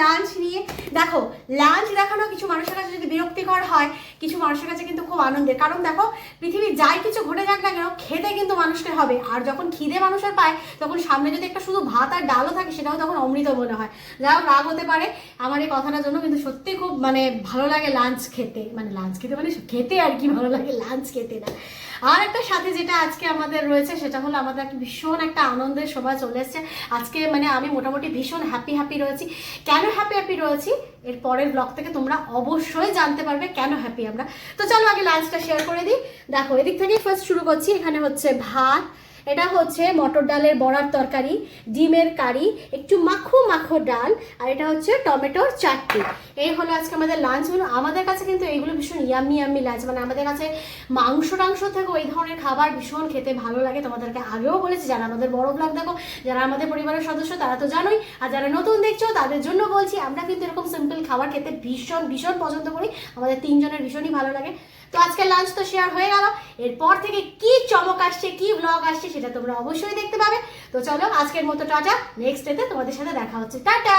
Lunch নিয়ে। দেখো, lunch দেখানো কিছু মানুষের কাছে যদি বিরক্তিকর হয়, কিছু মানুষের কাছে কিন্তু খুব আনন্দের। কারণ দেখো, পৃথিবীর যাই কিছু ঘটে যাক না কেন, খেতে কিন্তু মানুষকে হবে। আর যখন খিদে মানুষের পায়, তখন সামনে যদি একটা শুধু ভাত আর ডালও থাকে, সেটাও তখন অমৃত মনে হয়। যাও রাগ হতে পারে আমার এই কথাটার জন্য, কিন্তু সত্যি খুব মানে ভালো লাগে লাঞ্চ খেতে। মানে লাঞ্চ খেতে মানে খেতে আর কি ভালো লাগে, লাঞ্চ খেতে না। আর একটা সাথে যেটা আজকে আমাদের রয়েছে, সেটা হলো আমাদের একটা ভীষণ একটা আনন্দের সময় চলে এসছে আজকে। মানে আমি মোটামুটি ভীষণ হ্যাপি রয়েছি। কেন হ্যাপি রয়েছি, এর পরের ব্লগ থেকে তোমরা অবশ্যই জানতে পারবে কেন হ্যাপি আমরা। তো চলো আগে লাঞ্চটা শেয়ার করে দিই। দেখো, এদিক থেকেই ফার্স্ট শুরু করছি। এখানে হচ্ছে ভাত, এটা হচ্ছে মটর ডালের বড়ার তরকারি, ডিমের কারি, একটু মাখো ডাল, আর এটা হচ্ছে টমেটোর চাটনি। এই হলো আজকে আমাদের লাঞ্চ। আমাদের কাছে কিন্তু এইগুলো ভীষণ ইয়াম্মি লাঞ্চ। মানে আমাদের কাছে মাংস টাংস থেকে ওই ধরনের খাবার ভীষণ খেতে ভালো লাগে। তোমাদেরকে আগেও বলেছি, যারা আমাদের বড় ব্লগ দেখো, যারা আমাদের পরিবারের সদস্য, তারা তো জানোই। আর যারা নতুন দেখছো তাদের জন্য বলছি, আমরা কিন্তু এরকম সিম্পল খাবার খেতে ভীষণ পছন্দ করি। আমাদের তিনজনের ভীষণই ভালো লাগে। তো আজকে লাঞ্চ তো শেয়ার হয়ে গেল। এরপর থেকে কি চমক আসছে, কি ব্লগ আসছে, সেটা তোমরা অবশ্যই দেখতে পাবে। তো চলো আজকের মতো টাটা, নেক্সট ডেতে তোমাদের সাথে দেখা হচ্ছে। টাটা।